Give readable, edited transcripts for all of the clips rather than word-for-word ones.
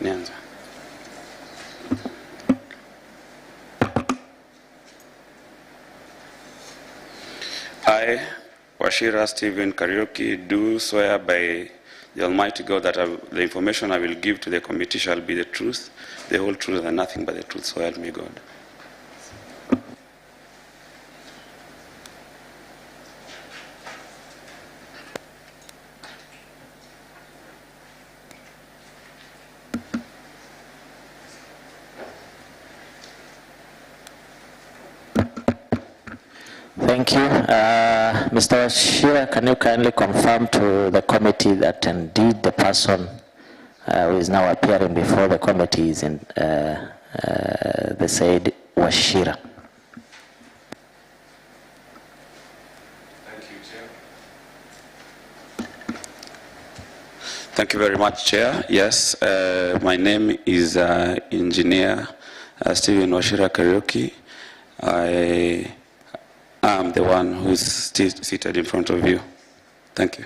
Nianza. I, Washira Stephen Kariuki, do swear by the Almighty God that the information I will give to the committee shall be the truth, the whole truth, and nothing but the truth, so help me God. Thank you. Mr. Washira, can you kindly confirm to the committee that indeed the person who is now appearing before the committee is in the said Washira? Thank you, Chair. Thank you very much, Chair. Yes, my name is Engineer Stephen Washira Kariuki. I'm the one who's seated in front of you. Thank you.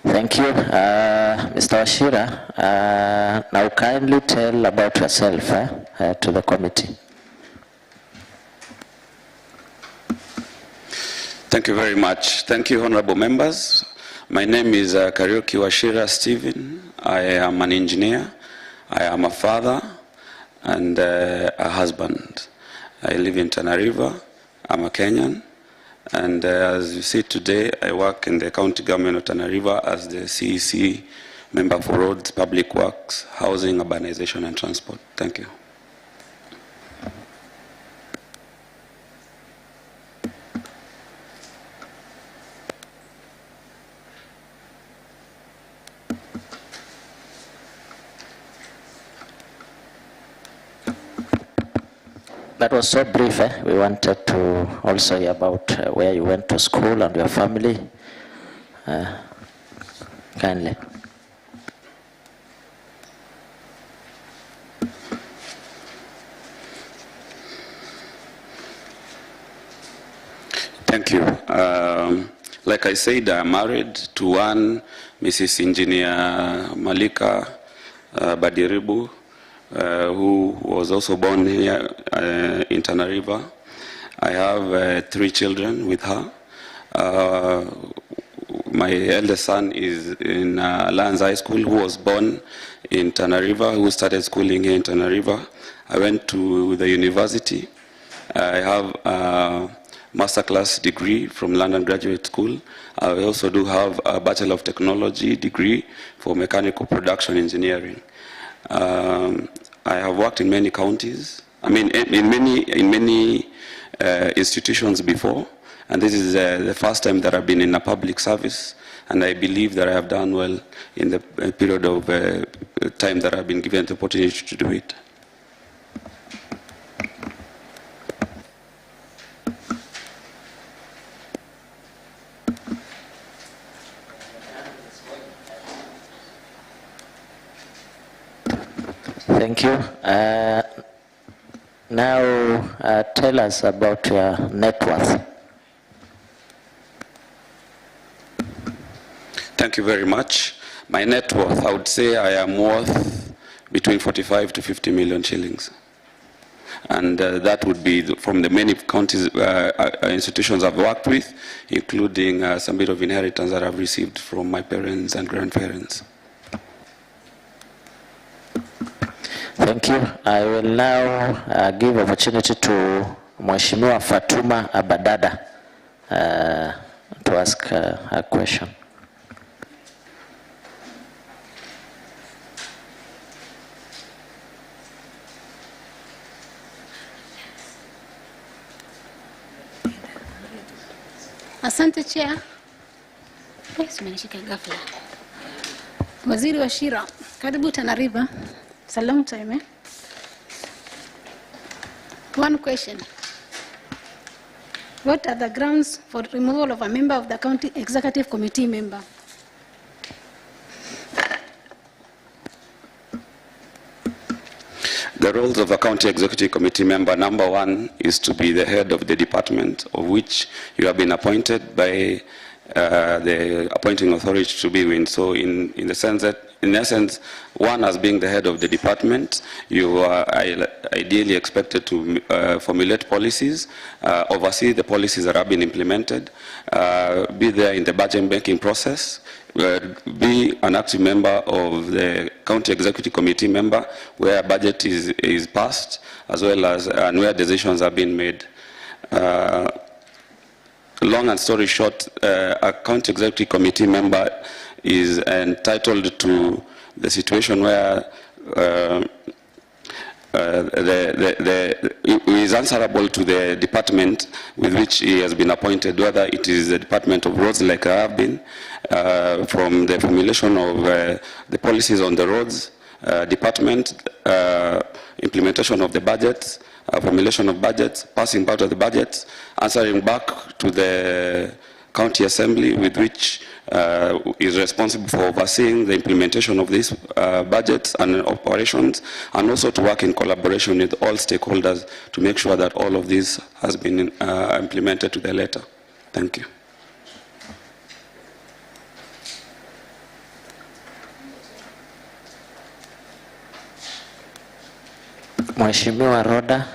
Thank you. Mr. Washira, now kindly tell about yourself to the committee. Thank you very much. Thank you, honorable members. My name is Kariuki Washira Stephen. I am an engineer. I am a father and a husband. I live in Tana River. I'm a Kenyan. And as you see today, I work in the county government of Tana River as the CEC member for roads, public works, housing, urbanization, and transport. Thank you. That was so brief. We wanted to also hear about where you went to school and your family. Kindly. Thank you. Like I said, I'm married to one Mrs. Engineer Malika Badiribu, who was also born here in Tana River. I have 3 children with her. My eldest son is in Lions High School, who was born in Tana River, who started schooling here in Tana River. I went to the university. I have a master class degree from London Graduate School. I also do have a Bachelor of Technology degree for mechanical production engineering. I have worked in many counties, in many institutions before, and this is the first time that I've been in a public service, and I believe that I have done well in the period of time that I've been given the opportunity to do it. Thank you. Now tell us about your net worth. Thank you very much. My net worth, I would say I am worth between 45 to 50 million shillings. And that would be from the many counties, institutions I've worked with, including some bit of inheritance that I've received from my parents and grandparents. Thank you. I will now give opportunity to Mheshimiwa Fatuma Abadada to ask a question. Asante Chair. Umenishika ghafla. Waziri Washira, karibu Tana River. It's a long time, eh? One question. What are the grounds for removal of a member of the County Executive Committee member? The roles of a county executive committee member: number one is to be the head of the department of which you have been appointed by the appointing authority to be in. So in the sense that, in essence, one as being the head of the department, you are ideally expected to formulate policies, oversee the policies that have been implemented, be there in the budget making process, be an active member of the county executive committee member where budget is passed, as well as and where decisions have been made. Long and story short, a county executive committee member is entitled to the situation where he is answerable to the department with which he has been appointed, whether it is the Department of Roads, like I have been, from the formulation of the policies on the roads department, implementation of the budgets, formulation of budgets, passing part of the budgets, answering back to the county assembly, with which is responsible for overseeing the implementation of these budgets and operations, and also to work in collaboration with all stakeholders to make sure that all of this has been implemented to the letter. Thank you. Mheshimiwa Roda,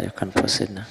you can proceed now.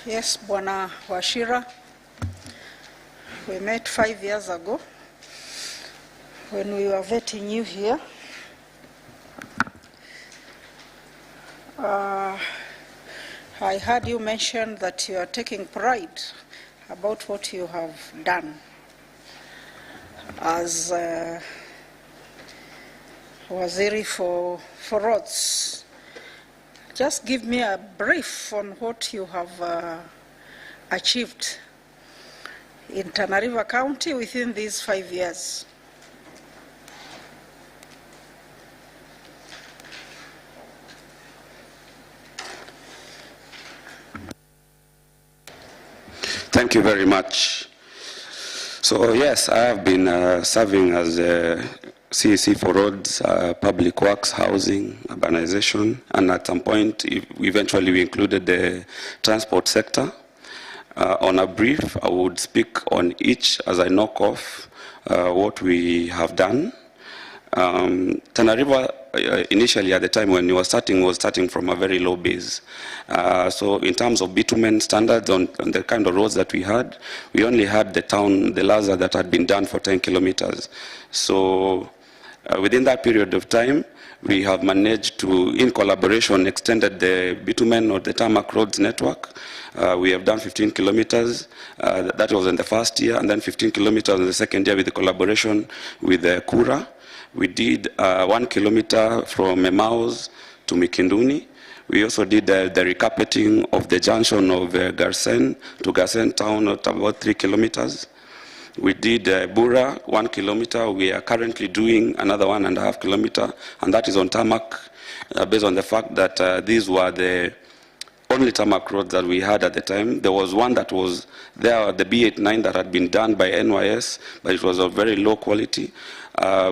Yes, Bwana Wachira, we met 5 years ago when we were vetting you here. I heard you mention that you are taking pride about what you have done as Waziri for roads. Just give me a brief on what you have achieved in Tana River County within these 5 years. Thank you very much. So yes, I have been serving as a CEC for roads, public works, housing, urbanization, and at some point, eventually we included the transport sector. On a brief, I would speak on each as I knock off what we have done. Tana River, initially at the time when you were starting, was starting from a very low base. So in terms of bitumen standards on the kind of roads that we had, we only had the town, the Laza, that had been done for 10 kilometers. So within that period of time, we have managed to, in collaboration, extended the bitumen or the tarmac roads network. We have done 15 kilometers. That was in the first year, and then 15 kilometers in the second year with the collaboration with Kura. We did 1 kilometer from Emmaus to Mikinduni. We also did the recarpeting of the junction of Garsen to Garsen town at about 3 kilometers. We did Bura, 1 kilometer. We are currently doing another 1.5 kilometer, and that is on tarmac, based on the fact that these were the only tarmac roads that we had at the time. There was one that was there, the B89, that had been done by NYS, but it was of very low quality.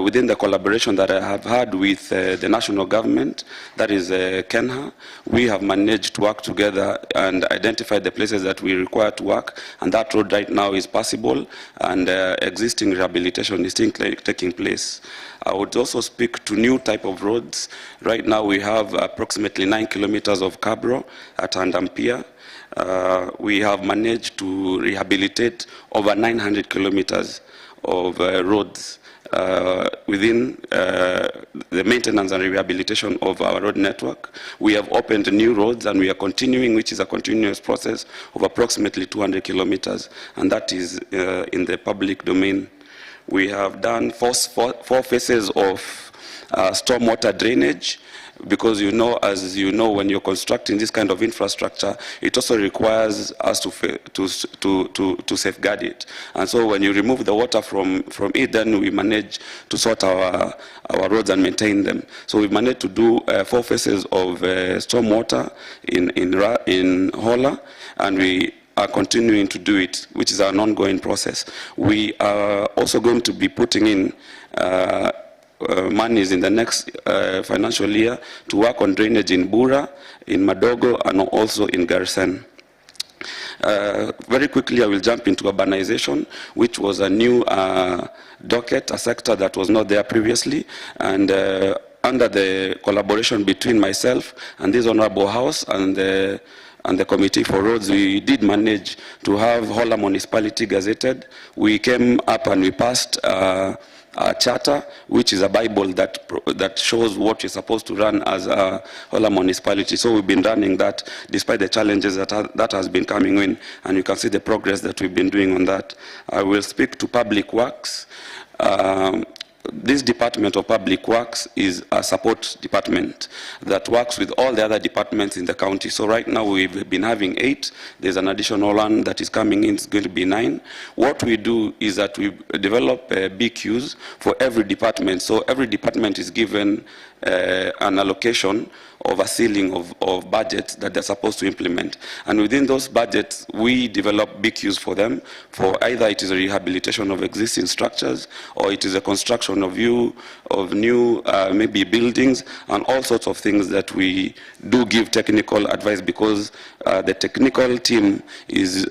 Within the collaboration that I have had with the national government, that is Kenha, we have managed to work together and identify the places that we require to work, and that road right now is passable, and existing rehabilitation is still taking place. I would also speak to new type of roads. Right now we have approximately 9 kilometers of Cabro at Andampia. we have managed to rehabilitate over 900 kilometers of roads within the maintenance and rehabilitation of our road network. We have opened new roads, and we are continuing, which is a continuous process of approximately 200 kilometers, and that is in the public domain. We have done four phases of stormwater drainage, because as you know, when you're constructing this kind of infrastructure, it also requires us to safeguard it. And so when you remove the water from it, then we manage to sort our roads and maintain them. So we've managed to do 4 phases of stormwater in Hola, and we are continuing to do it, which is an ongoing process. We are also going to be putting in monies in the next financial year to work on drainage in Bura, in Madogo, and also in Garsen. Very quickly, I will jump into urbanization, which was a new docket, a sector that was not there previously, and under the collaboration between myself and this Honorable House and the Committee for Roads, we did manage to have Hola Municipality gazetted. We came up and we passed a charter, which is a Bible that shows what you're supposed to run as a Hola municipality. So we've been running that despite the challenges that has been coming in, and you can see the progress that we've been doing on that. I will speak to Public Works. This Department of Public Works is a support department that works with all the other departments in the county. So right now we've been having 8. There's an additional one that is coming in. It's going to be 9. What we do is that we develop BQs for every department. So every department is given an allocation of a ceiling of budgets that they're supposed to implement. And within those budgets, we develop BQs for them, for either it is a rehabilitation of existing structures, or it is a construction of new maybe buildings, and all sorts of things that we do give technical advice, because the technical team is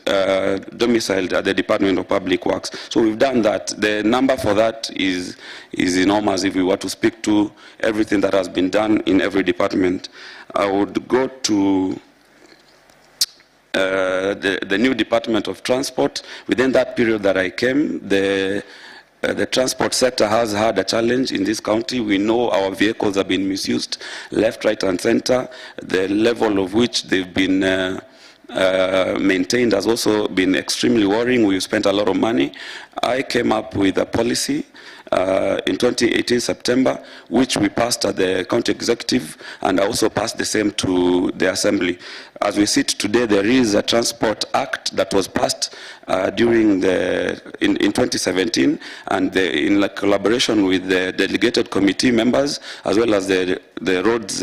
domiciled at the Department of Public Works. So we've done that. The number for that is enormous if we were to speak to everything that has been done in every department. I would go to the new Department of Transport. Within that period that I came, the transport sector has had a challenge in this county. We know our vehicles have been misused left, right, and center. The level of which they've been maintained has also been extremely worrying. We've spent a lot of money. I came up with a policy in 2018 September, which we passed at the county executive, and I also passed the same to the assembly. As we sit today, there is a Transport Act that was passed in 2017, and in collaboration with the delegated committee members as well as the roads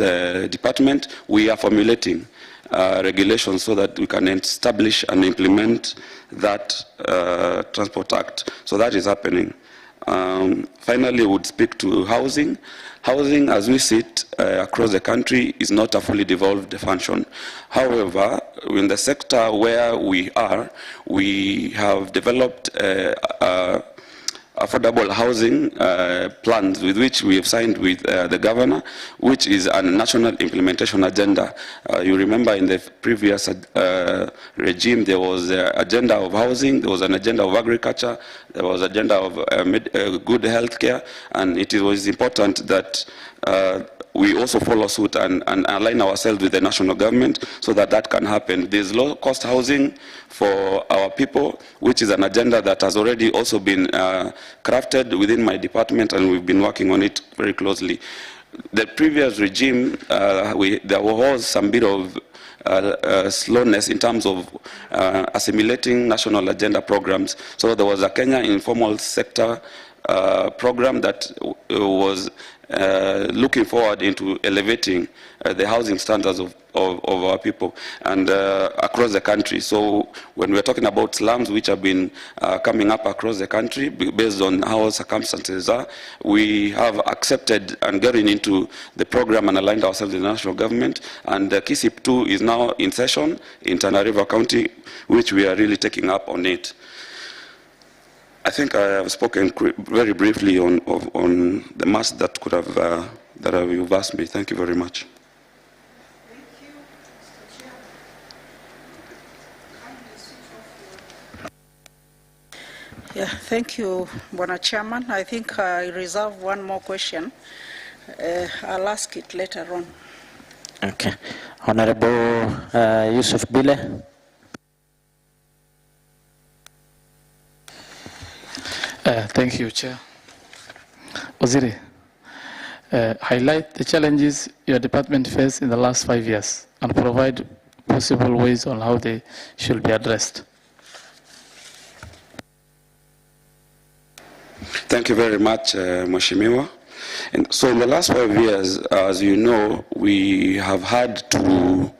department, we are formulating regulations so that we can establish and implement that Transport Act. So that is happening. Finally, I would speak to housing. Housing, as we sit across the country, is not a fully devolved function. However, in the sector where we are, we have developed affordable housing plans with which we have signed with the governor, which is a national implementation agenda. You remember in the previous regime, there was an agenda of housing, there was an agenda of agriculture, there was an agenda of good health care, and it was important that we also follow suit and align ourselves with the national government so that that can happen. There's low-cost housing for our people, which is an agenda that has already also been crafted within my department, and we've been working on it very closely. The previous regime, there was some bit of slowness in terms of assimilating national agenda programs. So there was a Kenya informal sector program that was looking forward into elevating the housing standards of our people and across the country. So when we're talking about slums, which have been coming up across the country based on how circumstances are, we have accepted and getting into the program and aligned ourselves with the national government. And KISIP 2 is now in session in Tana County, which we are really taking up on it. I think I have spoken very briefly on the mass that could have that you've asked me. Thank you very much. Thank you, Mr. Chair. Yeah, thank you, Bwana Chairman. I think I reserve one more question. I'll ask it later on. Okay. Honorable Yusuf Bile. Thank you, Chair. Waziri, highlight the challenges your department faced in the last 5 years and provide possible ways on how they should be addressed. Thank you very much, Mheshimiwa. And so in the last 5 years, as you know, we have had to,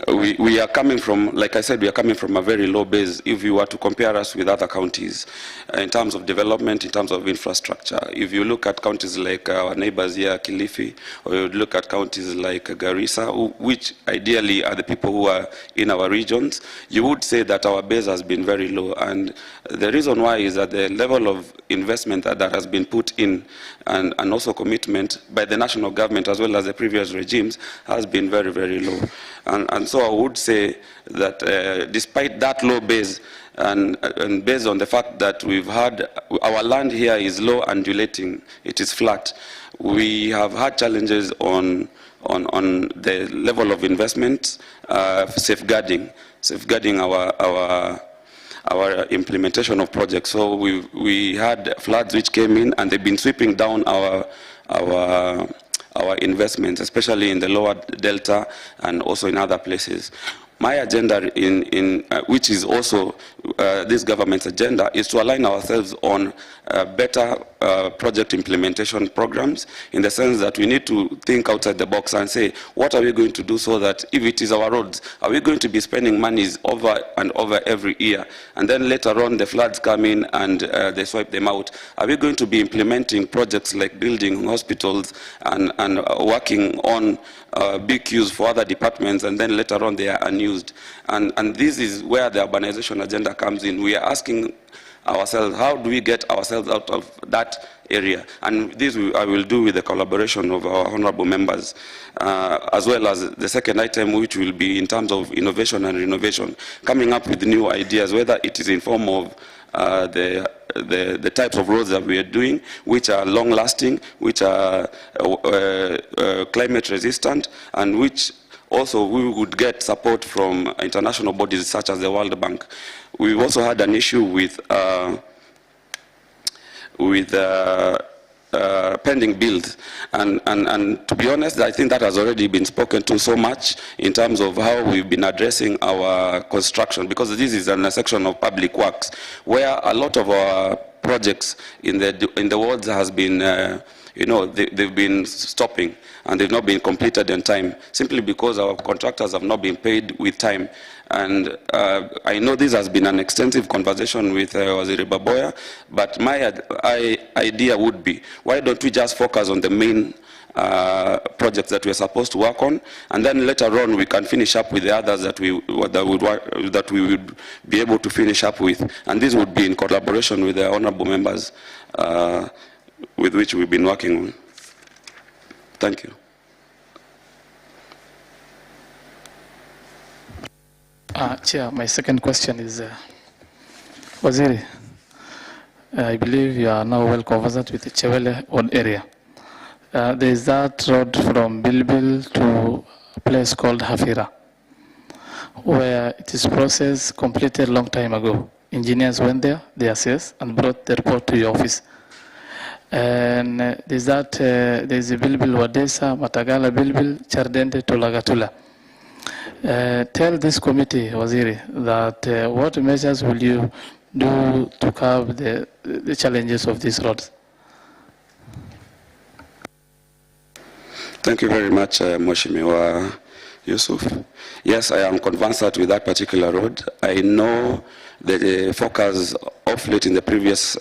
we are coming from, like I said, we are coming from a very low base if you were to compare us with other counties in terms of development, in terms of infrastructure. If you look at counties like our neighbors here, Kilifi, or you look at counties like Garissa, which ideally are the people who are in our regions, you would say that our base has been very low. And the reason why is that the level of investment that has been put in and also commitment by the national government as well as the previous regimes has been very, very low. And so I would say that despite that low base, and based on the fact that we've had, our land here is low undulating, it is flat, we have had challenges on the level of investment, safeguarding our implementation of projects. So we had floods which came in and they've been sweeping down our investments, especially in the lower delta and also in other places. My agenda, which is also this government's agenda, is to align ourselves on better project implementation programs, in the sense that we need to think outside the box and say, what are we going to do so that if it is our roads, are we going to be spending monies over and over every year, and then later on the floods come in and they swipe them out? Are we going to be implementing projects like building hospitals and working on big queues for other departments, and then later on they are unused? And this is where the urbanization agenda comes in. We are asking ourselves, how do we get ourselves out of that area? And this I will do with the collaboration of our honorable members, as well as the second item, which will be in terms of innovation and renovation, coming up with new ideas, whether it is in form of the types of roads that we are doing, which are long-lasting, which are climate resistant, and which also we would get support from international bodies such as the World Bank. We also had an issue with pending bills, and to be honest, I think that has already been spoken to so much in terms of how we've been addressing our construction, because this is a section of public works where a lot of our projects in the wards has been they've been stopping and they've not been completed in time, simply because our contractors have not been paid with time. And I know this has been an extensive conversation with Waziri Baboya, but my idea would be, why don't we just focus on the main projects that we're supposed to work on, and then later on we can finish up with the others that we would be able to finish up with. And this would be in collaboration with the honorable members with which we've been working on. Thank you. Chair, my second question is, Waziri, I believe you are now well conversant with the Chewele own area. There is that road from Bilbil to a place called Hafira, where it is processed completed a long time ago. Engineers went there, they assessed and brought the report to your office. And there's a Bilbil Wadesa, Matagala Bilbil, Chardente to Lagatula. Tell this committee, Waziri, that what measures will you do to curb the challenges of these roads? Thank you very much, Mheshimiwa Yusuf. Yes, I am conversant with that particular road. I know the focus of late in the previous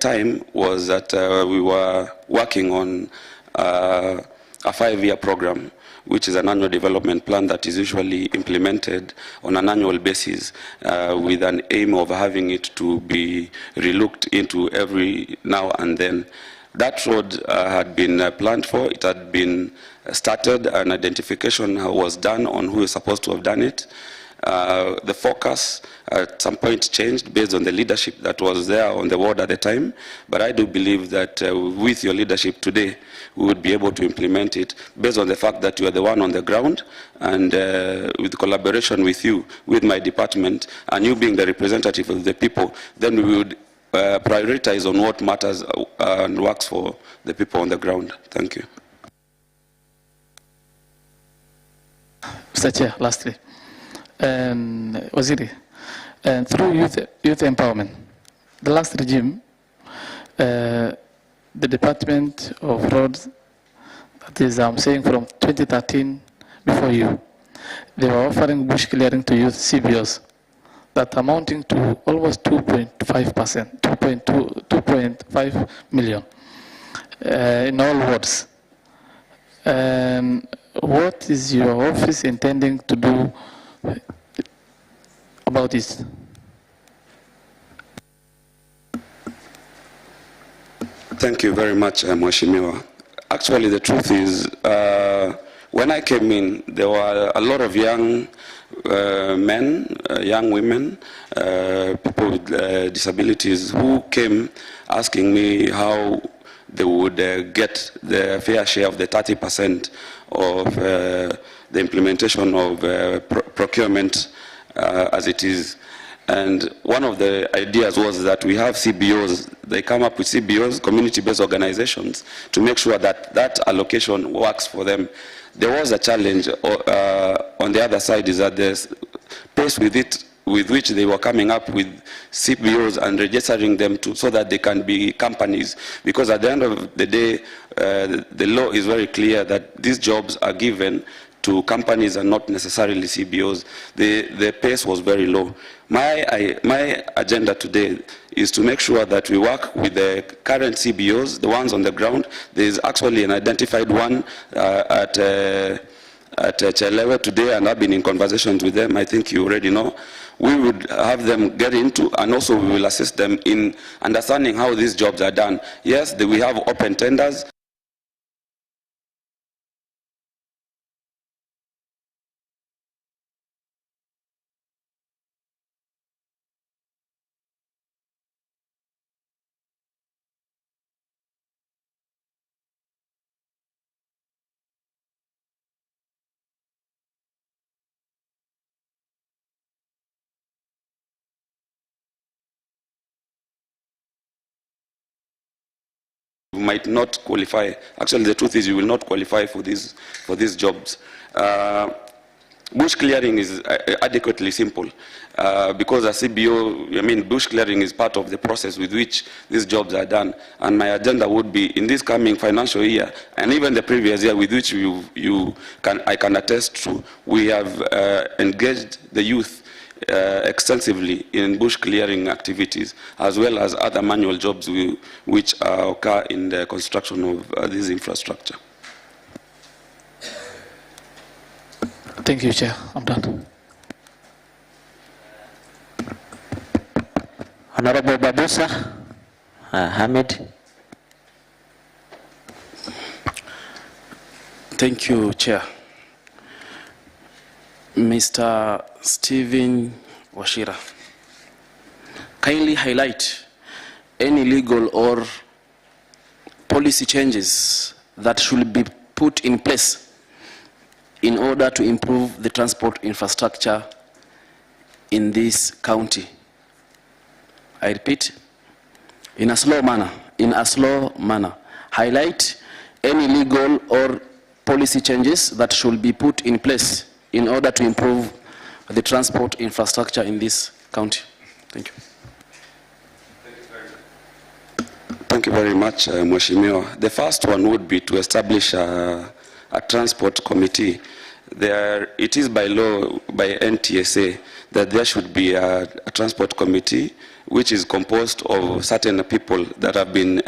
time was that we were working on a 5-year program, which is an annual development plan that is usually implemented on an annual basis with an aim of having it to be relooked into every now and then. That road had been planned for, it had been started, an identification was done on who is supposed to have done it. The focus at some point changed based on the leadership that was there on the ward at the time, but I do believe that with your leadership today, we would be able to implement it based on the fact that you are the one on the ground, and with collaboration with you, with my department, and you being the representative of the people, then we would prioritize on what matters and works for the people on the ground. Thank you. Mr. Chair, lastly, Waziri, through youth empowerment, the last regime, the Department of Roads, that is, I'm saying from 2013 before you, they were offering bush clearing to youth CBOs that amounting to almost 2.5%, 2.5 million in all wards. What is your office intending to do about this? Thank you very much, Mheshimiwa. Actually, the truth is, when I came in, there were a lot of young men, young women, people with disabilities who came asking me how they would get the fair share of the 30% of the implementation of procurement as it is. And one of the ideas was that we have CBOs, they come up with CBOs, community-based organizations, to make sure that that allocation works for them. There was a challenge on the other side, is that the pace with which they were coming up with CBOs and registering them so that they can be companies. Because at the end of the day, the law is very clear that these jobs are given to companies and not necessarily CBOs. The pace was very low. My agenda today is to make sure that we work with the current CBOs, the ones on the ground. There is actually an identified one at Chelewe today, and I've been in conversations with them. I think you already know. We would have them get into, and also we will assist them in understanding how these jobs are done. Yes, we have open tenders. Might not qualify. Actually, the truth is you will not qualify for these jobs. Bush clearing is adequately simple because a CBO, bush clearing is part of the process with which these jobs are done. And my agenda would be in this coming financial year, and even the previous year, with which I can attest to, we have engaged the youth extensively in bush clearing activities, as well as other manual jobs which occur in the construction of this infrastructure. Thank you, Chair. I'm done. Honorable Babusa Hamid. Thank you, Chair. Mr. Stephen Washira, kindly highlight any legal or policy changes that should be put in place in order to improve the transport infrastructure in this county. I repeat, in a slow manner, highlight any legal or policy changes that should be put in place in order to improve the transport infrastructure in this county. Thank you. Thank you very much, Mheshimiwa. The first one would be to establish a transport committee. It is by law, by NTSA, that there should be a transport committee which is composed of certain people that have been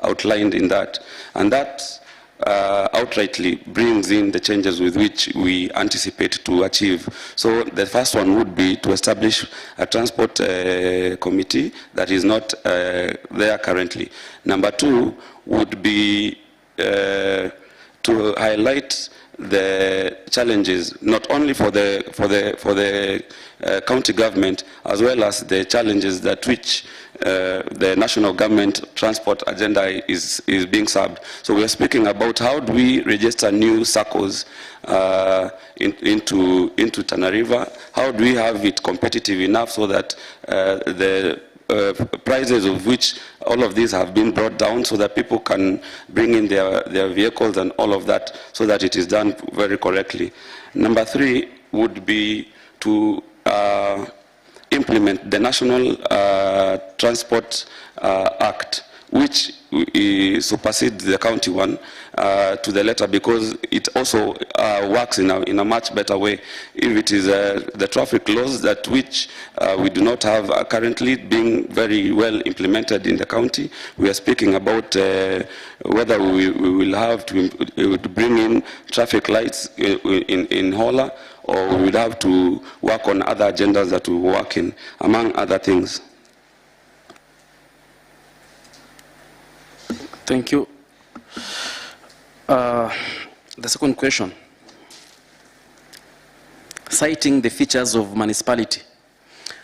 outlined in that. And that outrightly brings in the changes with which we anticipate to achieve. So the first one would be to establish a transport committee that is not there currently. Number two would be to highlight the challenges, not only for the county government, as well as the challenges that which the national government transport agenda is being served. So we are speaking about how do we register new circles into Tana River, how do we have it competitive enough so that the prices of which all of these have been brought down so that people can bring in their vehicles and all of that so that it is done very correctly. Number 3 would be to implement the National Transport Act, which supersedes the county one to the letter, because it also works in a much better way. If it is the traffic laws that which we do not have currently being very well implemented in the county, we are speaking about whether we will have to bring in traffic lights in Hola, or we would have to work on other agendas that we work in, among other things. Thank you. The second question. Citing the features of municipality,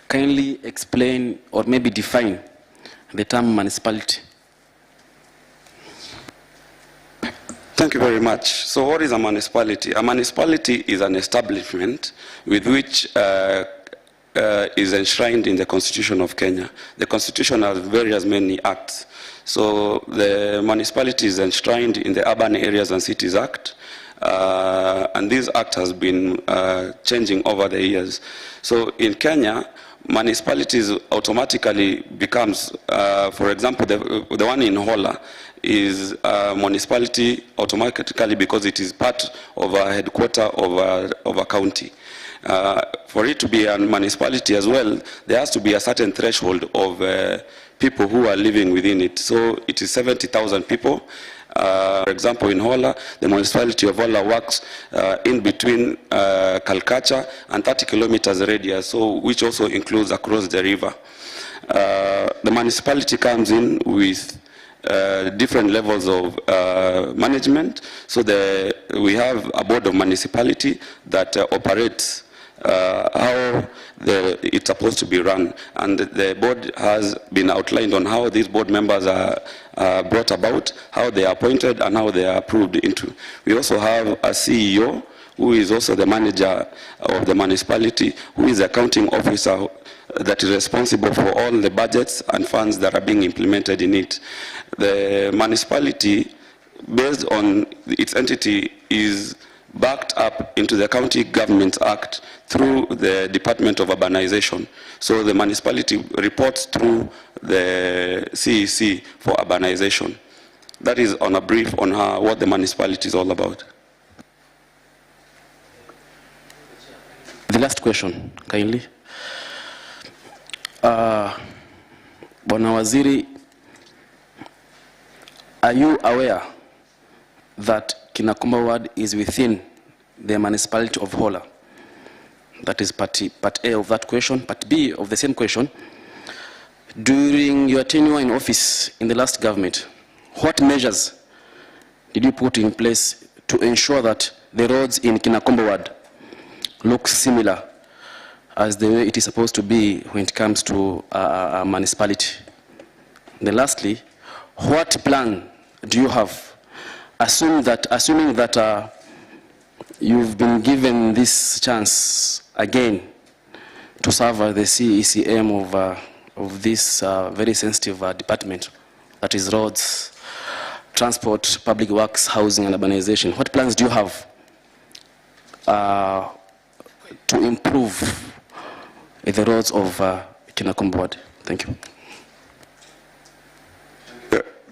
kindly explain or maybe define the term municipality. Thank you very much. So what is a municipality? A municipality is an establishment with which is enshrined in the Constitution of Kenya. The Constitution has many acts. So the municipality is enshrined in the Urban Areas and Cities Act, and this act has been changing over the years. So in Kenya, municipalities automatically becomes, for example, the one in Hola is a municipality automatically because it is part of a headquarter of a county. For it to be a municipality as well, there has to be a certain threshold of people who are living within it. So it is 70,000 people. For example, in Hola, the municipality of Hola works in between Kalkacha and 30 kilometers radius, so which also includes across the river. The municipality comes in with different levels of management. So we have a board of municipality that operates how it's supposed to be run, and the board has been outlined on how these board members are brought about, how they are appointed, and how they are approved into. We also have a CEO who is also the manager of the municipality, who is the accounting officer that is responsible for all the budgets and funds that are being implemented in it. The municipality, based on its entity, is backed up into the County Government Act through the Department of Urbanization. So the municipality reports through the CEC for urbanization. That is on a brief on what the municipality is all about. The last question, kindly. Bwana Waziri, are you aware that Kinakomba ward is within the municipality of Hola? That is part A of that question. Part B of the same question. During your tenure in office in the last government, what measures did you put in place to ensure that the roads in Kinakomba ward look similar as the way it is supposed to be when it comes to a municipality? And then lastly, what plan do you have, assuming that you've been given this chance again to serve as the Cecm of this very sensitive department, that is roads, transport, public works, housing, and urbanization? What plans do you have to improve the roads of Kinakomba ward? Thank you.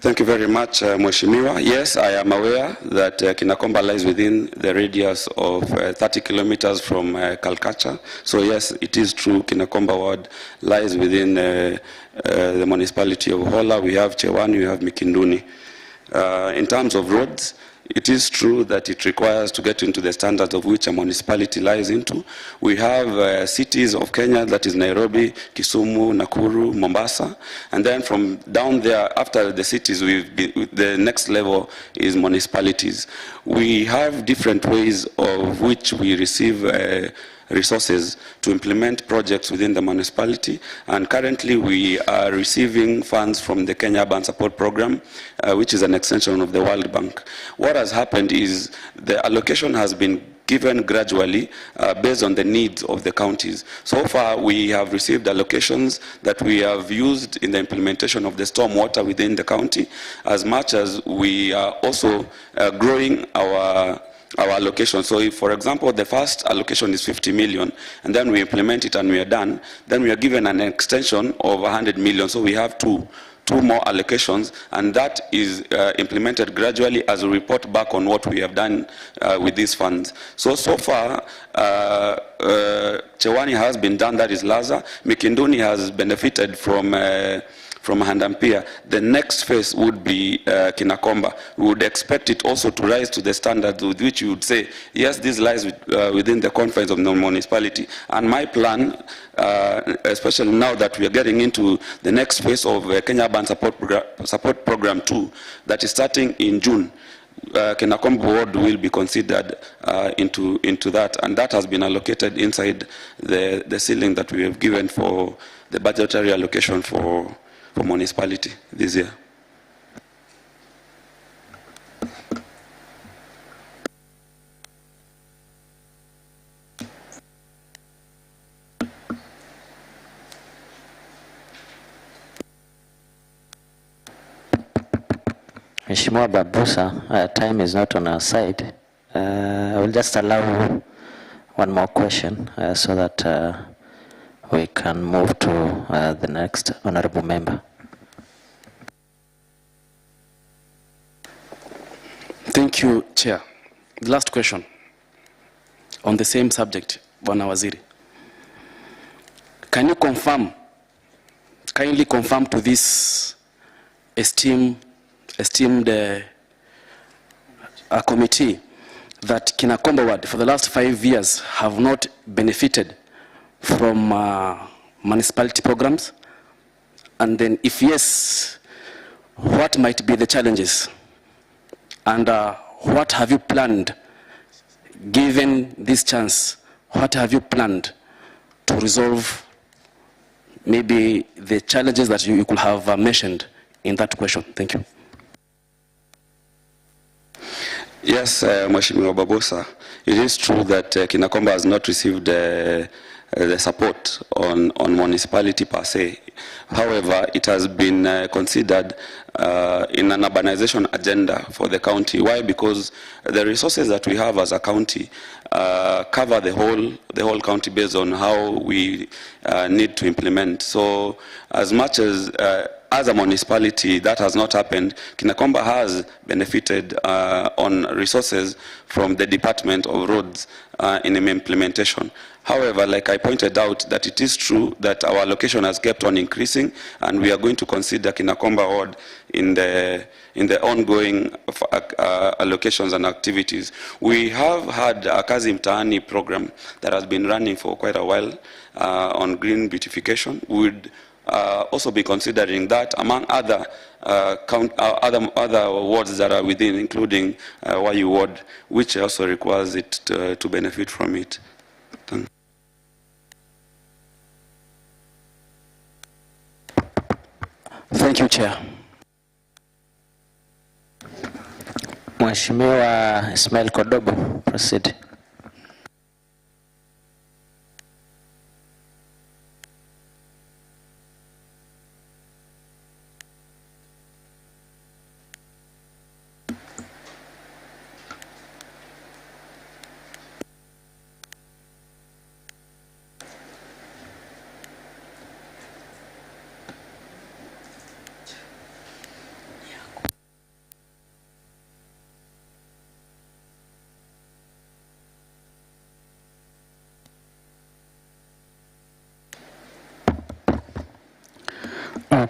Thank you very much, Mheshimiwa. Yes, I am aware that Kinakomba lies within the radius of 30 kilometers from Kalkacha. So yes, it is true, Kinakomba ward lies within the municipality of Hola. We have Chewani, we have Mikinduni. In terms of roads, It is true that it requires to get into the standards of which a municipality lies into. We have cities of Kenya, that is Nairobi, Kisumu, Nakuru, Mombasa, and then from down there, after the cities, the next level is municipalities. We have different ways of which we receive resources to implement projects within the municipality, and currently we are receiving funds from the Kenya Urban Support Program, which is an extension of the World Bank. What has happened is the allocation has been given gradually based on the needs of the counties. So far, we have received allocations that we have used in the implementation of the stormwater within the county, as much as we are also growing our allocation. So if, for example, the first allocation is 50 million, and then we implement it and we are done, then we are given an extension of 100 million. So we have two more allocations, and that is implemented gradually as we report back on what we have done with these funds. So far, Chewani has been done, that is Laza. Mikinduni has benefited from Handampia. The next phase would be Kinakomba. We would expect it also to rise to the standards with which you would say, yes, this lies within the confines of the municipality. And my plan, especially now that we are getting into the next phase of Kenya Urban Support Program 2, that is starting in June, Kinakomba ward will be considered into that, and that has been allocated inside the ceiling that we have given for the budgetary allocation for municipality this year. Mheshimiwa Babusa, time is not on our side. I will just allow one more question so that we can move to the next honorable member. Thank you, Chair. The last question on the same subject, Bwana Waziri. Can you kindly confirm to this esteemed committee that Kinakomba Ward for the last 5 years have not benefited from municipality programs? And then if yes, what might be the challenges? And what have you planned, given this chance, what have you planned to resolve maybe the challenges that you could have mentioned in that question? Thank you. Yes, Mheshimiwa Babusa, it is true that Kinakomba has not received the support on municipality per se. However, it has been considered in an urbanization agenda for the county. Why? Because the resources that we have as a county cover the whole county based on how we need to implement. So as much as a municipality that has not happened, Kinakomba has benefited on resources from the Department of Roads in implementation. However, like I pointed out, that it is true that our allocation has kept on increasing, and we are going to consider Kinakomba Ward in the ongoing allocations and activities. We have had a Kazi Mtaani program that has been running for quite a while on green beautification. We would also be considering that among other wards that are within, including YU ward, which also requires it to benefit from it. Thank you, Chair. Mheshimiwa Ismail Kodobo, proceed.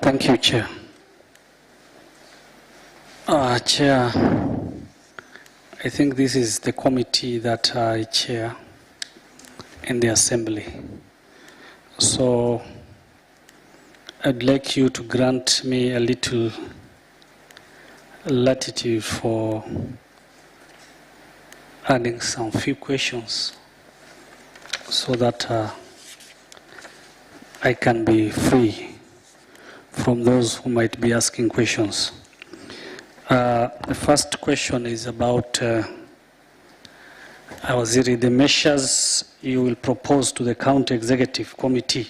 Thank you, Chair. Chair, I think this is the committee that I chair in the assembly. So I'd like you to grant me a little latitude for adding some few questions so that I can be free from those who might be asking questions. The first question is about Waziri, the measures you will propose to the County Executive Committee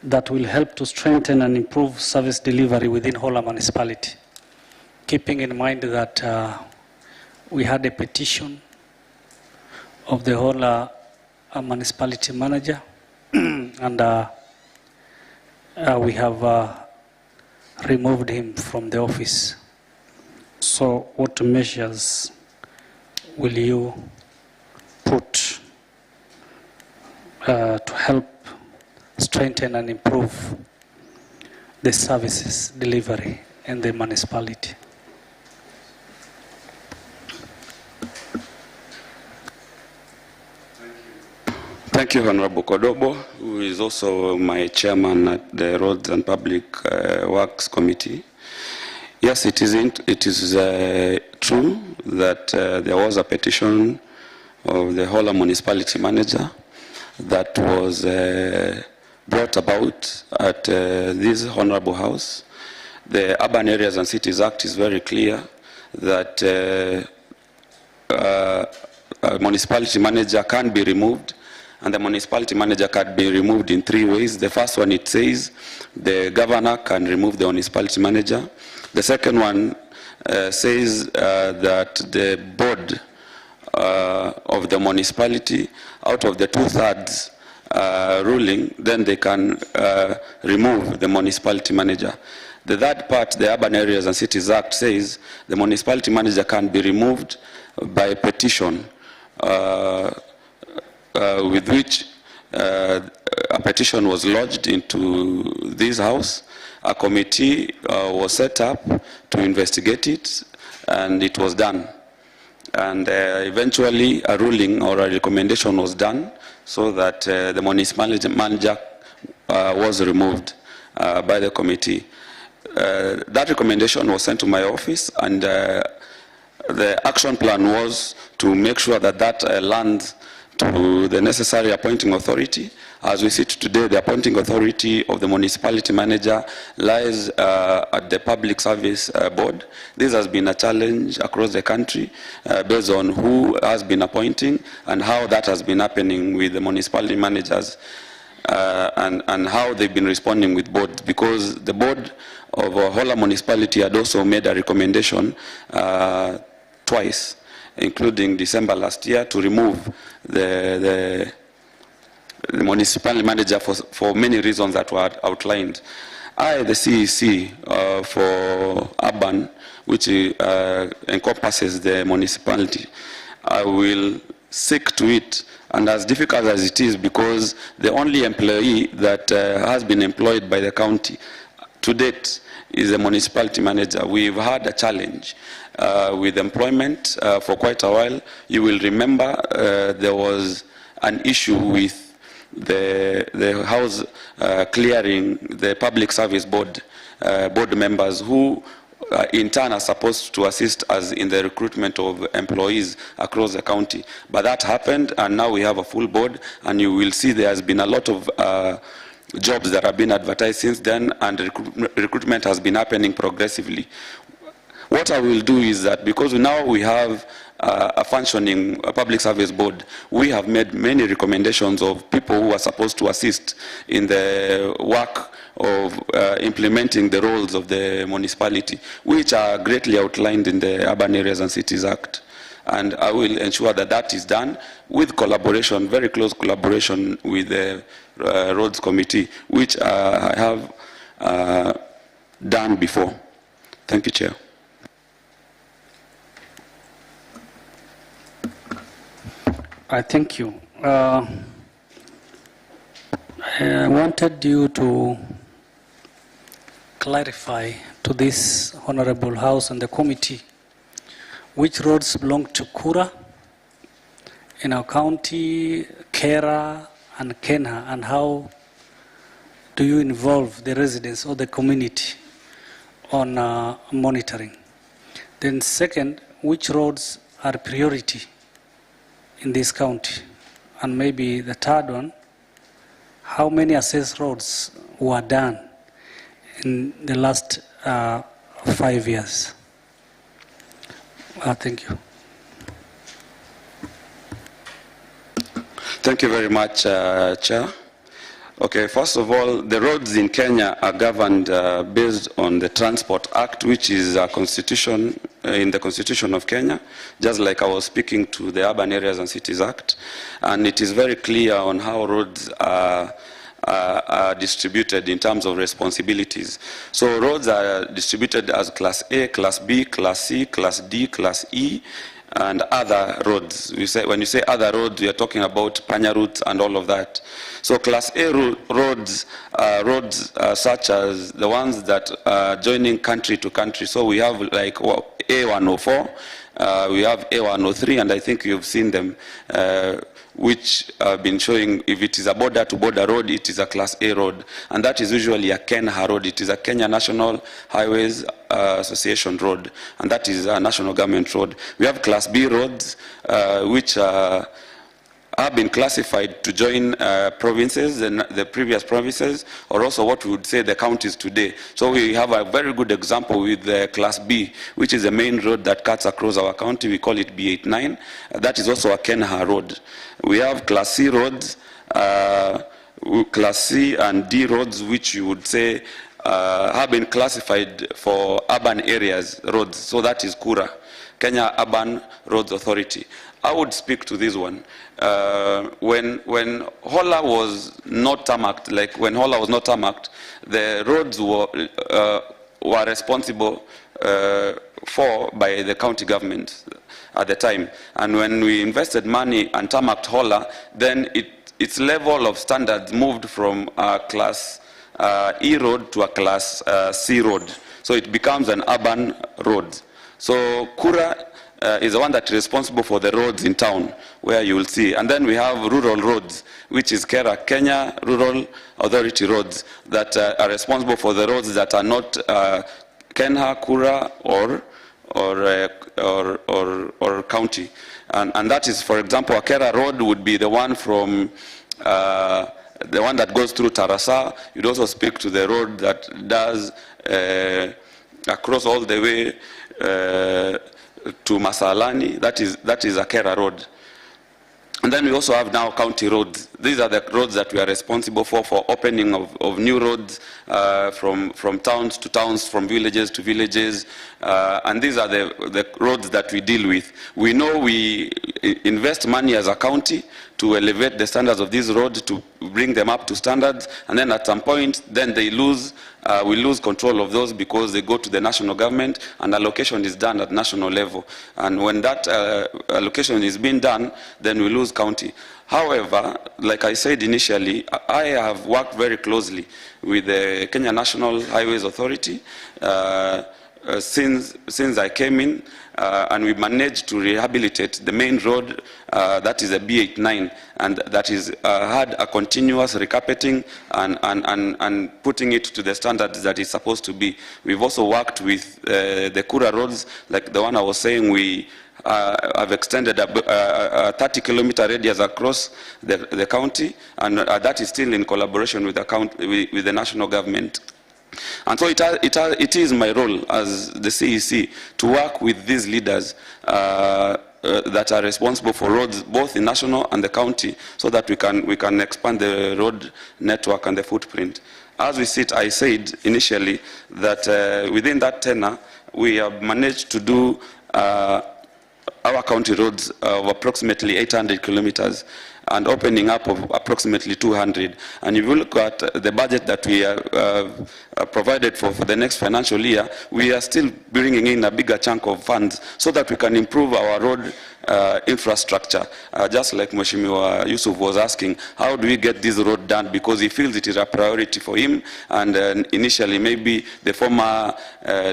that will help to strengthen and improve service delivery within Hola municipality, keeping in mind that we had a petition of the Hola municipality manager and we have removed him from the office. So what measures will you put to help strengthen and improve the services delivery in the municipality? Thank you, Honorable Kodobo, who is also my chairman at the Roads and Public Works Committee. Yes, it is true that there was a petition of the Hola municipality manager that was brought about at this honorable house. The Urban Areas and Cities Act is very clear that a municipality manager can be removed, and the municipality manager can be removed in 3 ways. The first one, it says the governor can remove the municipality manager. The second one says that the board of the municipality, out of the 2/3 ruling, then they can remove the municipality manager. The third part, the Urban Areas and Cities Act, says the municipality manager can be removed by petition, with which a petition was lodged into this house. A committee was set up to investigate it, and it was done. And eventually a ruling or a recommendation was done so that the municipality manager was removed by the committee. That recommendation was sent to my office, and the action plan was to make sure that that lands to the necessary appointing authority. As we sit today, the appointing authority of the municipality manager lies at the Public Service Board. This has been a challenge across the country based on who has been appointing and how that has been happening with the municipality managers and how they've been responding with boards, because the board of Hola municipality had also made a recommendation twice, including December last year, to remove the municipal manager for many reasons that were outlined. I, the CEC for urban, which encompasses the municipality, I will stick to it, and as difficult as it is, because the only employee that has been employed by the county to date is the municipality manager. We've had a challenge with employment for quite a while. You will remember there was an issue with the house clearing the Public Service Board board members who in turn are supposed to assist us in the recruitment of employees across the county. But that happened, and now we have a full board, and you will see there has been a lot of jobs that have been advertised since then, and recruitment has been happening progressively. What I will do is that, because now we have a functioning public service board, we have made many recommendations of people who are supposed to assist in the work of implementing the roles of the municipality, which are greatly outlined in the Urban Areas and Cities Act. And I will ensure that that is done with collaboration, very close collaboration with the Roads Committee, which I have done before. Thank you, Chair. I thank you. I wanted you to clarify to this Honorable House and the committee which roads belong to Kura in our county, Kera and Kenha, and how do you involve the residents or the community on monitoring? Then second, which roads are priority in this county? And maybe the third one, how many access roads were done in the last 5 years? Thank you. Thank you very much, Chair. Okay, first of all, the roads in Kenya are governed based on the Transport Act, which is a constitution in the Constitution of Kenya, just like I was speaking to the Urban Areas and Cities Act. And it is very clear on how roads are distributed in terms of responsibilities. So roads are distributed as Class A, Class B, Class C, Class D, Class E, and other roads. When you say other roads, we are talking about Panya routes and all of that. So Class A roads are such as the ones that are joining country to country. So we have like A104, we have A103, and I think you've seen them, which have been showing if it is a border-to-border road, it is a Class A road. And that is usually a KENHA road. It is a Kenya National Highways Association road, and that is a national government road. We have Class B roads, which have been classified to join provinces, the previous provinces, or also what we would say the counties today. So we have a very good example with the Class B, which is the main road that cuts across our county. We call it B89. That is also a KENHA road. We have Class C roads, Class C and D roads, which you would say have been classified for urban areas roads. So that is KURA, Kenya Urban Roads Authority. I would speak to this one. When Hola was not tarmacked, like when Hola was not tarmacked, the roads were responsible for by the county government at the time. And when we invested money and tarmacked Hola, then its level of standards moved from a Class E road to a Class C road. So it becomes an urban road. So KURA is the one that is responsible for the roads in town, where you will see. And then we have rural roads, which is Kenya Rural Authority roads, that are responsible for the roads that are not KENHA, KURA, or county. And that is, for example, a Kera road would be the one from the one that goes through Tarasa. You'd also speak to the road that does across all the way to Masalani. That is a Kera road. And then we also have now county roads. These are the roads that we are responsible for opening of new roads from towns to towns, from villages to villages. And these are the roads that we deal with. We know we invest money as a county to elevate the standards of these roads, to bring them up to standards, and then at some point, then we lose control of those because they go to the national government and allocation is done at national level. And when that allocation is being done, then we lose county. However, like I said initially, I have worked very closely with the Kenya National Highways Authority since I came in, and we managed to rehabilitate the main road, that is a B89, and that is had a continuous recarpeting and putting it to the standards that it's supposed to be. We've also worked with the KURA roads, like the one I was saying. We have extended a 30-kilometer radius across the county, and that is still in collaboration with the national government. And so it is my role as the CEC to work with these leaders that are responsible for roads, both in national and the county, so that we can expand the road network and the footprint. As we sit, I said initially that within that tenure, we have managed to do our county roads of approximately 800 kilometers. and opening up of approximately 200. And if you look at the budget that we provided for the next financial year, we are still bringing in a bigger chunk of funds so that we can improve our road infrastructure. Just like Mheshimiwa Yusuf was asking, how do we get this road done? Because he feels it is a priority for him, and initially maybe the former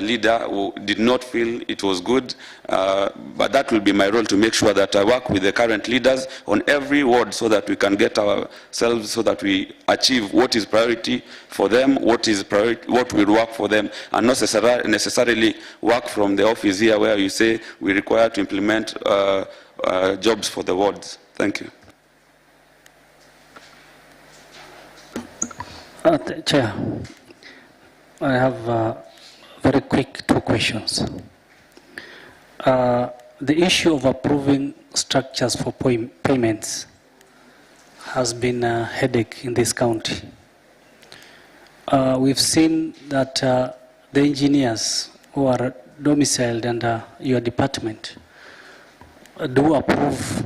leader who did not feel it was good, but that will be my role to make sure that I work with the current leaders on every ward so that we can get ourselves, so that we achieve what is priority for them, what will work for them, and not necessarily work from the office here where you say we require to implement jobs for the wards. Thank you. Chair, I have very quick 2 questions. The issue of approving structures for payments has been a headache in this county. We've seen that the engineers who are domiciled under your department do approve.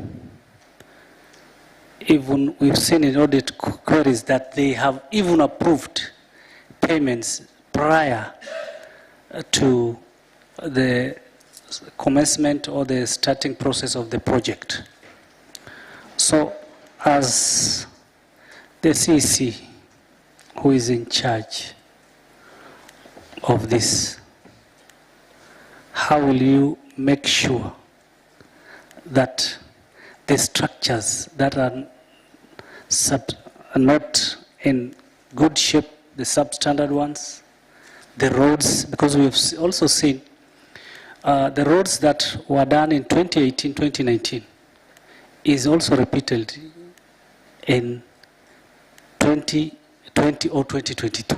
Even we've seen in audit queries that they have even approved payments prior to the commencement or the starting process of the project. So as the CEC who is in charge of this, how will you make sure that the structures that are not in good shape, the substandard ones, the roads, because we've also seen the roads that were done in 2018, 2019 is also repeated in 2020 or 2022.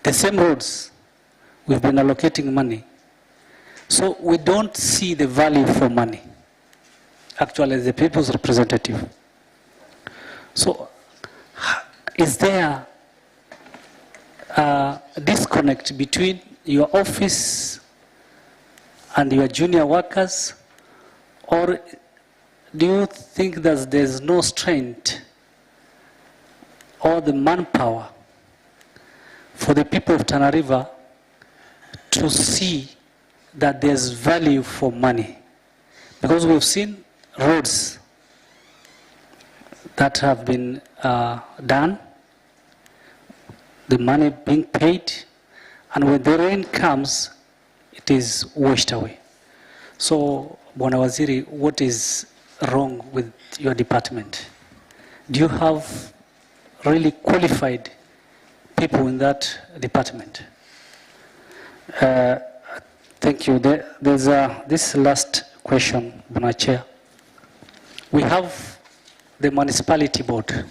The same roads, we've been allocating money. So we don't see the value for money, actually, as the people's representative. So is there a disconnect between your office and your junior workers, or do you think that there's no strength or the manpower for the people of Tana River to see that there's value for money? Because we've seen roads that have been done, the money being paid, and when the rain comes, it is washed away. So, Bwana Waziri, what is wrong with your department? Do you have really qualified people in that department? Thank you. There's this last question, Bwana Chair. We have the municipality board.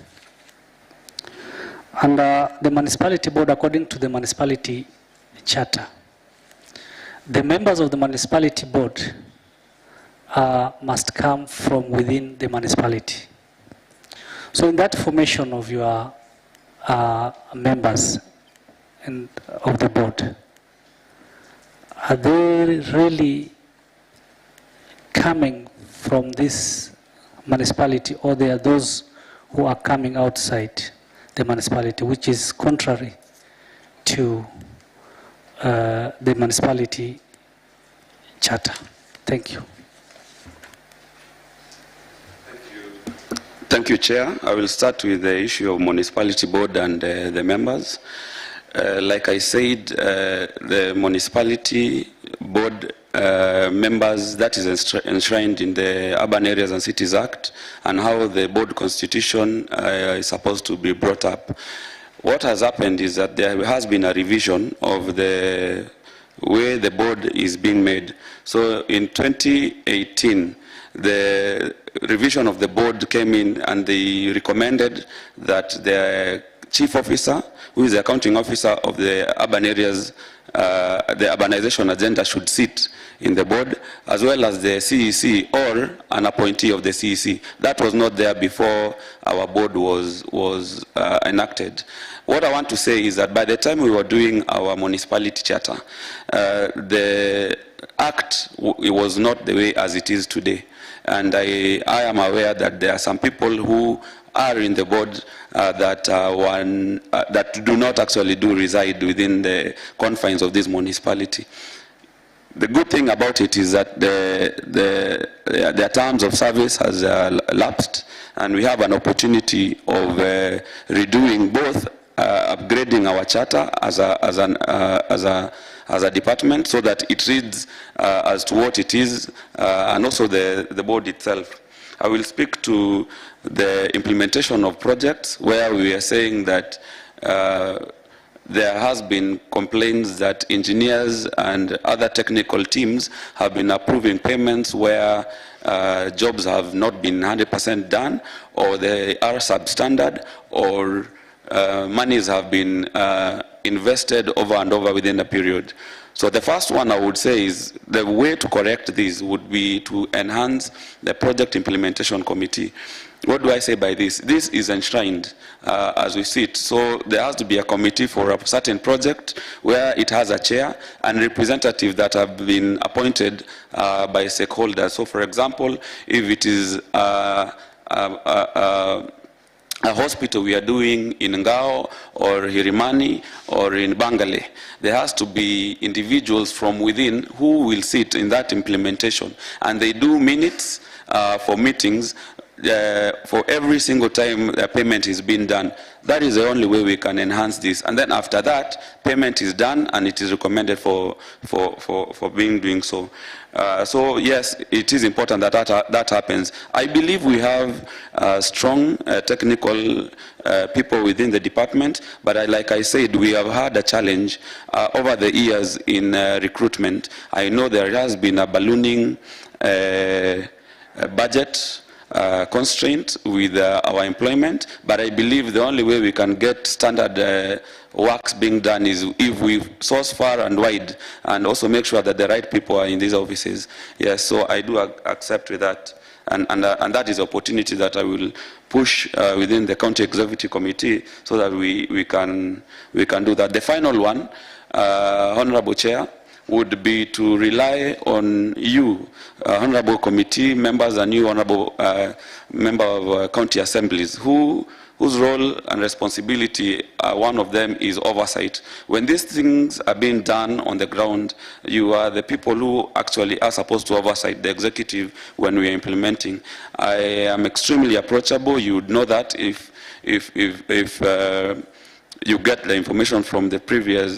And the municipality board, according to the municipality charter, the members of the municipality board must come from within the municipality. So in that formation of your members and of the board, are they really coming from this municipality, or they are those who are coming outside the municipality, which is contrary to the municipality charter? Thank you. Thank you, Chair. I will start with the issue of municipality board and the members. Like I said, the municipality board members, that is enshrined in the Urban Areas and Cities Act, and how the board constitution is supposed to be brought up. What has happened is that there has been a revision of the way the board is being made. So in 2018, the revision of the board came in and they recommended that the chief officer, who is the accounting officer of the urban areas, the urbanization agenda, should sit in the board, as well as the CEC or an appointee of the CEC. That was not there before our board was enacted. What I want to say is that by the time we were doing our municipality charter, the act it was not the way as it is today. And I am aware that there are some people who are in the board that do not actually reside within the confines of this municipality. The good thing about it is that their terms of service has lapsed, and we have an opportunity of redoing both, upgrading our charter as a department, so that it reads as to what it is, and also the board itself. I will speak to the implementation of projects, where we are saying that there has been complaints that engineers and other technical teams have been approving payments where jobs have not been 100% done, or they are substandard, or monies have been invested over and over within a period. So the first one I would say is the way to correct this would be to enhance the project implementation committee. What do I say by this? This is enshrined as we see it. So there has to be a committee for a certain project where it has a chair and representatives that have been appointed by stakeholders. So for example, if it is a hospital we are doing in Ngao or Hirimani or in Bangale, there has to be individuals from within who will sit in that implementation, and they do minutes for meetings for every single time a payment is being done. That is the only way we can enhance this. And then after that, payment is done and it is recommended for doing so. So yes, it is important that that happens. I believe we have strong technical people within the department, but like I said, we have had a challenge over the years in recruitment. I know there has been a ballooning budget constraint with our employment, but I believe the only way we can get standard works being done is if we source far and wide, and also make sure that the right people are in these offices. Yes, so I do accept with that, and that is opportunity that I will push within the county executive committee, so that we can do that. The final one, Honorable Chair, would be to rely on you, honorable committee members, and you, honorable member of county assemblies, whose role and responsibility, one of them is oversight. When these things are being done on the ground, you are the people who actually are supposed to oversight the executive when we are implementing. I am extremely approachable. You would know that if you get the information from the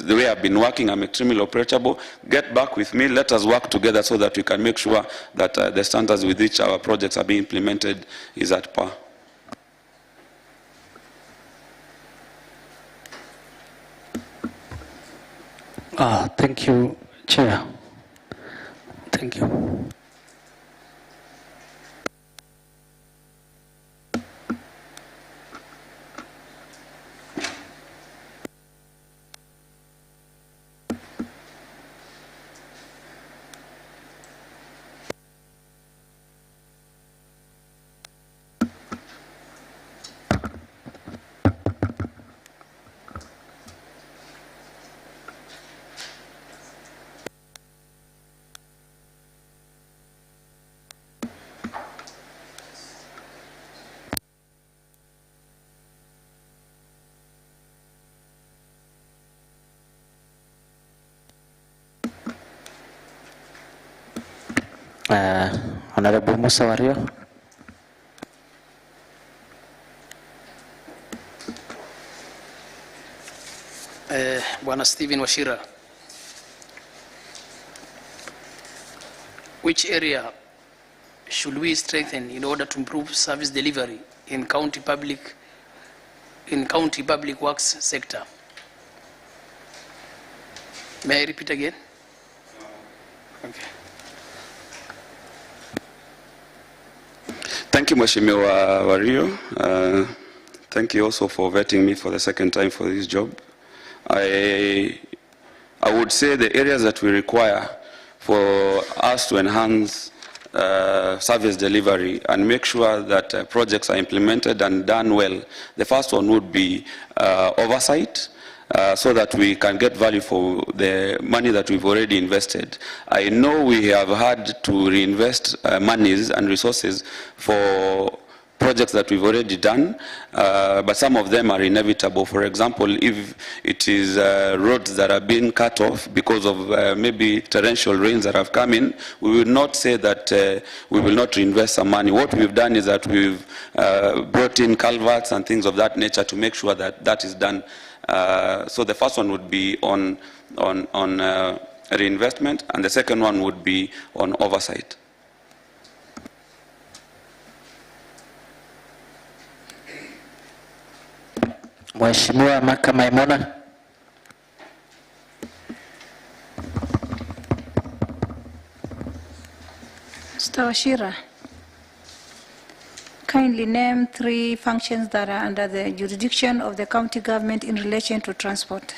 way I've been working, I'm extremely approachable. Get back with me, let us work together so that we can make sure that the standards with which our projects are being implemented is at par. Thank you, Chair. Thank you. Honorable Musa Wario. Bwana Stephen Washira, which area should we strengthen in order to improve service delivery in county public works sector? May I repeat again? Okay. Thank you, Mheshimiwa Wario. Thank you also for vetting me for the second time for this job. I would say the areas that we require for us to enhance service delivery and make sure that projects are implemented and done well, the first one would be oversight. so that we can get value for the money that we've already invested. I know we have had to reinvest monies and resources for projects that we've already done, but some of them are inevitable. For example, if it is roads that are being cut off because of maybe torrential rains that have come in, we will not say that we will not reinvest some money. What we've done is that we've brought in culverts and things of that nature to make sure that that is done. So the first one would be on reinvestment, and the second one would be on oversight. Mheshimiwa Maka Maimuna. Mr. Wachira, kindly name 3 functions that are under the jurisdiction of the county government in relation to transport.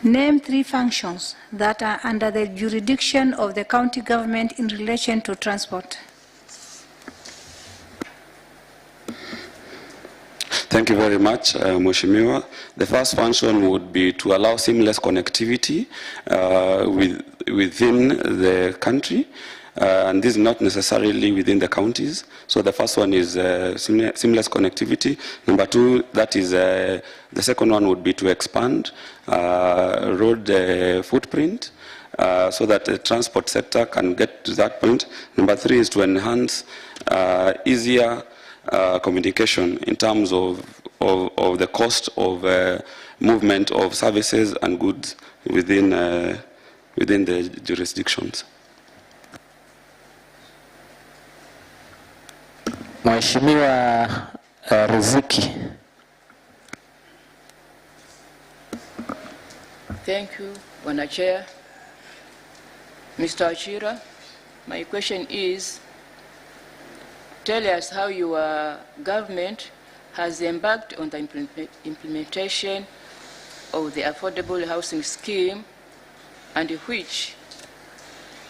Name 3 functions that are under the jurisdiction of the county government in relation to transport. Thank you very much, Mheshimiwa. The first function would be to allow seamless connectivity within the country, and this is not necessarily within the counties. So the first one is seamless connectivity. Number 2, that is the second one would be to expand road footprint so that the transport sector can get to that point. Number 3 is to enhance easier communication in terms of the cost of movement of services and goods within the jurisdictions. Mheshimiwa Riziki. Thank you, Bwana Chair. Mr. Wachira, my question is, tell us how your government has embarked on the implementation of the affordable housing scheme, and which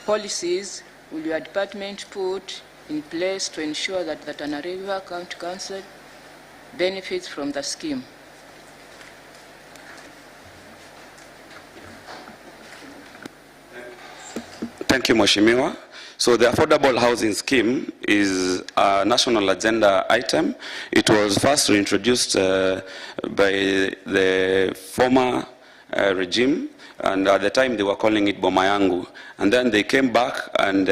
policies will your department put in place to ensure that the Tana River County Council benefits from the scheme? Thank you, Mheshimiwa. So the affordable housing scheme is a national agenda item. It was first introduced by the former regime, and at the time they were calling it Boma Yangu. And then they came back and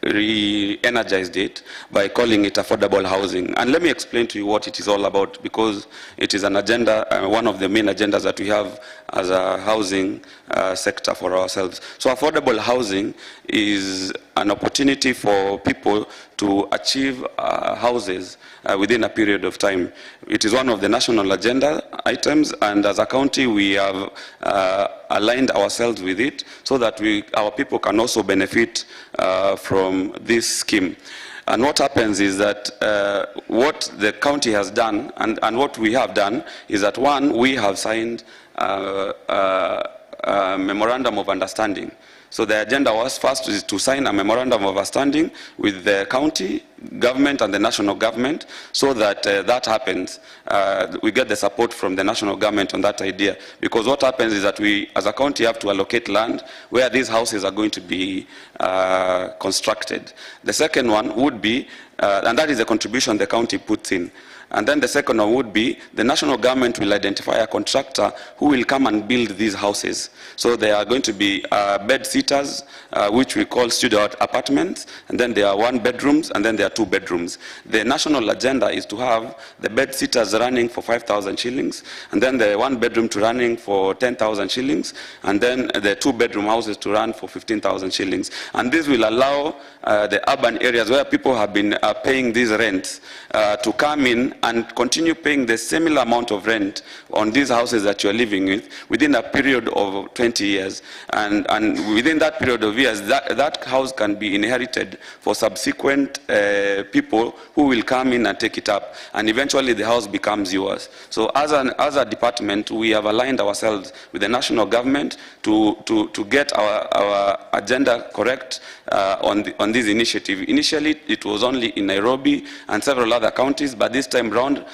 re-energized it by calling it affordable housing. And let me explain to you what it is all about, because it is an agenda, one of the main agendas that we have as a housing sector for ourselves. So affordable housing is an opportunity for people to achieve houses within a period of time. It is one of the national agenda items, and as a county we have aligned ourselves with it so that our people can also benefit from this scheme. And what happens is that what the county has done and what we have done is that, one, we have signed a memorandum of understanding. So the agenda was first is to sign a memorandum of understanding with the county government and the national government, so that that happens. We get the support from the national government on that idea, because what happens is that we as a county have to allocate land where these houses are going to be constructed. The second one would be, and that is the contribution the county puts in. And then the second one would be the national government will identify a contractor who will come and build these houses. So there are going to be bed sitters, which we call studio apartments, and then there are 1 bedrooms, and then there are 2 bedrooms. The national agenda is to have the bed sitters running for 5,000 shillings, and then the 1 bedroom to running for 10,000 shillings, and then the 2 bedroom houses to run for 15,000 shillings. And this will allow the urban areas where people have been paying these rents to come in and continue paying the similar amount of rent on these houses that you're living with within a period of 20 years. And within that period of years, that house can be inherited for subsequent people who will come in and take it up. And eventually the house becomes yours. So as a department, we have aligned ourselves with the national government to get our agenda correct on this initiative. Initially, it was only in Nairobi and several other counties, but this time round,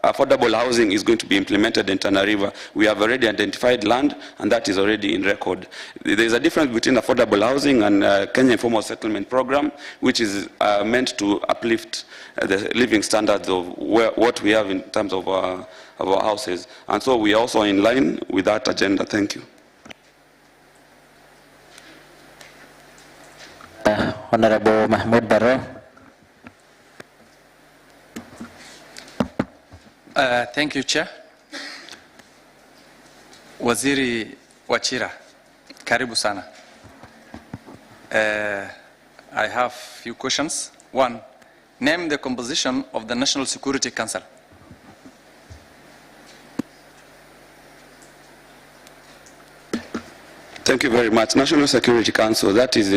affordable housing is going to be implemented in Tana River. We have already identified land, and that is already in record. There is a difference between affordable housing and Kenya Informal Settlement Program, which is meant to uplift the living standards of what we have in terms of our houses. And so we are also in line with that agenda. Thank you. Honorable Mahmoud Barrow. Thank you, Chair. Waziri Wachira, karibu sana. I have few questions. One, name the composition of the National Security Council. Thank you very much. National Security Council, that is